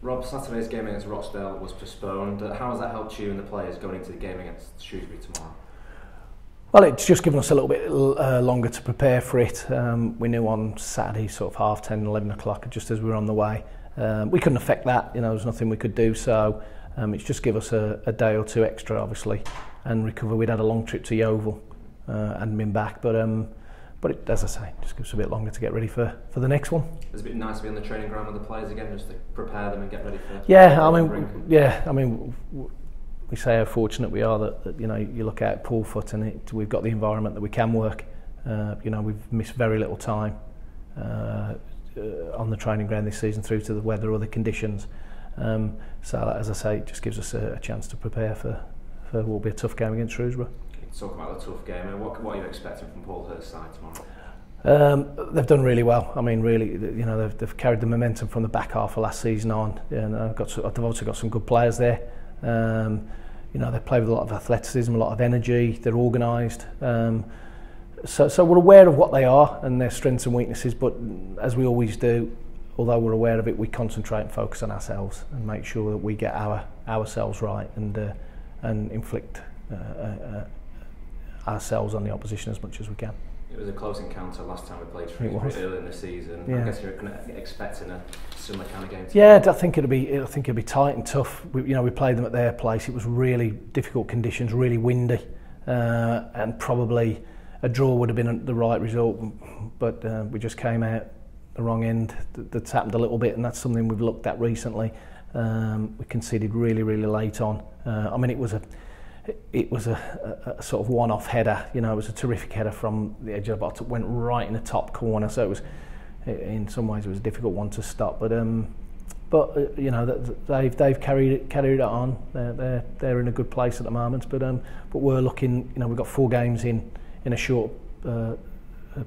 Rob, Saturday's game against Rochdale was postponed. How has that helped you and the players going into the game against Shrewsbury tomorrow? Well, it's just given us a little bit longer to prepare for it. We knew on Saturday, sort of 10:30, 11 o'clock, just as we were on the way. We couldn't affect that, there was nothing we could do, so it's just give us a day or two extra, obviously, and recover. We'd had a long trip to Yeovil and been back, but it, as I say, just gives us a bit longer to get ready for the next one. It's a bit nice to be on the training ground with the players again, just to prepare them and get ready for. We say how fortunate we are that you look at Poolfoot and we've got the environment that we can work. We've missed very little time on the training ground this season through to the weather or the conditions. So as I say, it just gives us a chance to prepare for what will be a tough game against Shrewsbury. Talk about the tough game. What are you expecting from Paul Hurst's side tomorrow? They've done really well. I mean, really, they've carried the momentum from the back half of last season on. They've also got some good players there. They play with a lot of athleticism, a lot of energy. They're organised. So we're aware of what they are and their strengths and weaknesses. But as we always do, although we're aware of it, we concentrate and focus on ourselves and make sure that we get ourselves right and inflict ourselves on the opposition as much as we can. It was a close encounter last time we played Shrewsbury early in the season. Yeah. I guess you're expecting a similar kind of game. Yeah, I think it'll be tight and tough. We played them at their place. It was really difficult conditions, really windy, and probably a draw would have been the right result. But we just came out the wrong end. That's happened a little bit, and that's something we've looked at recently. We conceded really, really late on. It was a sort of one-off header. It was a terrific header from the edge of the box. It went right in the top corner, so it was, in some ways, it was a difficult one to stop. But they've carried it on. They're in a good place at the moment. But we're looking. We've got 4 games in a short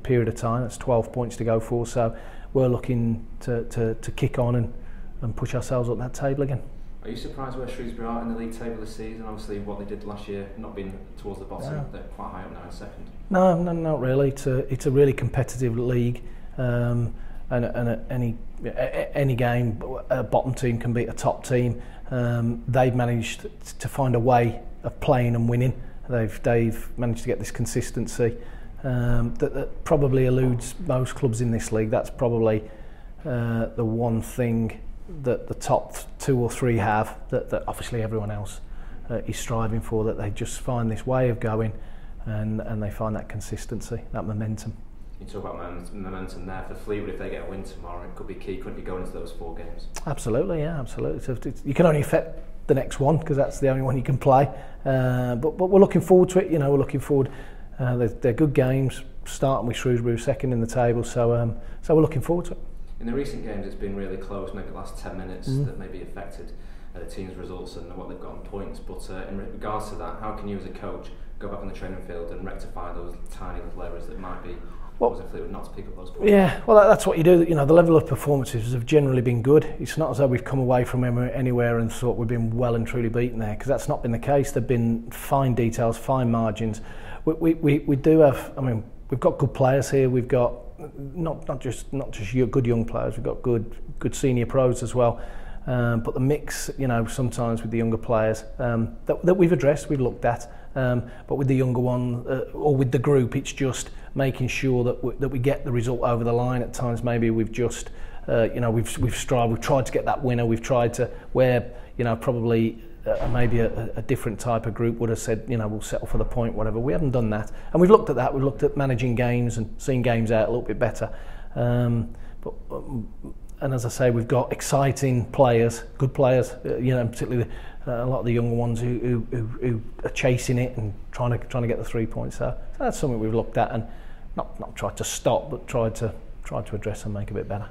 period of time. That's 12 points to go for. So we're looking to kick on and push ourselves up that table again. Are you surprised where Shrewsbury are in the league table this season? Obviously, what they did last year, not being towards the bottom, no. They're quite high up now in second. No, not really. It's a really competitive league, and any game, a bottom team can beat a top team. They've managed to find a way of playing and winning. They've managed to get this consistency that probably eludes most clubs in this league. That's probably the one thing that the top 2 or 3 have that obviously everyone else is striving for, that they just find this way of going and they find that consistency, that momentum. You talk about momentum there for Fleetwood. If they get a win tomorrow, it could be key, couldn't it, going into those 4 games? Absolutely, yeah, absolutely. So you can only affect the next one because that's the only one you can play. But we're looking forward to it. We're looking forward. They're good games, starting with Shrewsbury second in the table. So we're looking forward to it. In the recent games, it's been really close, maybe the last 10 minutes that maybe affected the team's results and what they've got on points. But in regards to that, how can you as a coach go back on the training field and rectify those tiny little errors that might be causing Fleetwood not to pick up those points? Yeah, well, that's what you do. The level of performances have generally been good. It's not as though we've come away from anywhere and thought we've been well and truly beaten there, because that's not been the case. There've been fine details, fine margins. We do have. I mean, we've got good players here. We've got not just good young players. We've got good senior pros as well. But the mix, sometimes with the younger players that we've addressed, we've looked at. But with the younger one or with the group, it's just making sure that we get the result over the line. At times, maybe we've just we've tried to get that winner. We've tried to where probably. Maybe a different type of group would have said, we'll settle for the point, whatever. We haven't done that, and we've looked at that. We've looked at managing games and seeing games out a little bit better. And as I say, we've got exciting players, good players. Particularly a lot of the younger ones who are chasing it and trying to get the 3 points. So that's something we've looked at and not tried to stop, but tried to address and make a bit better.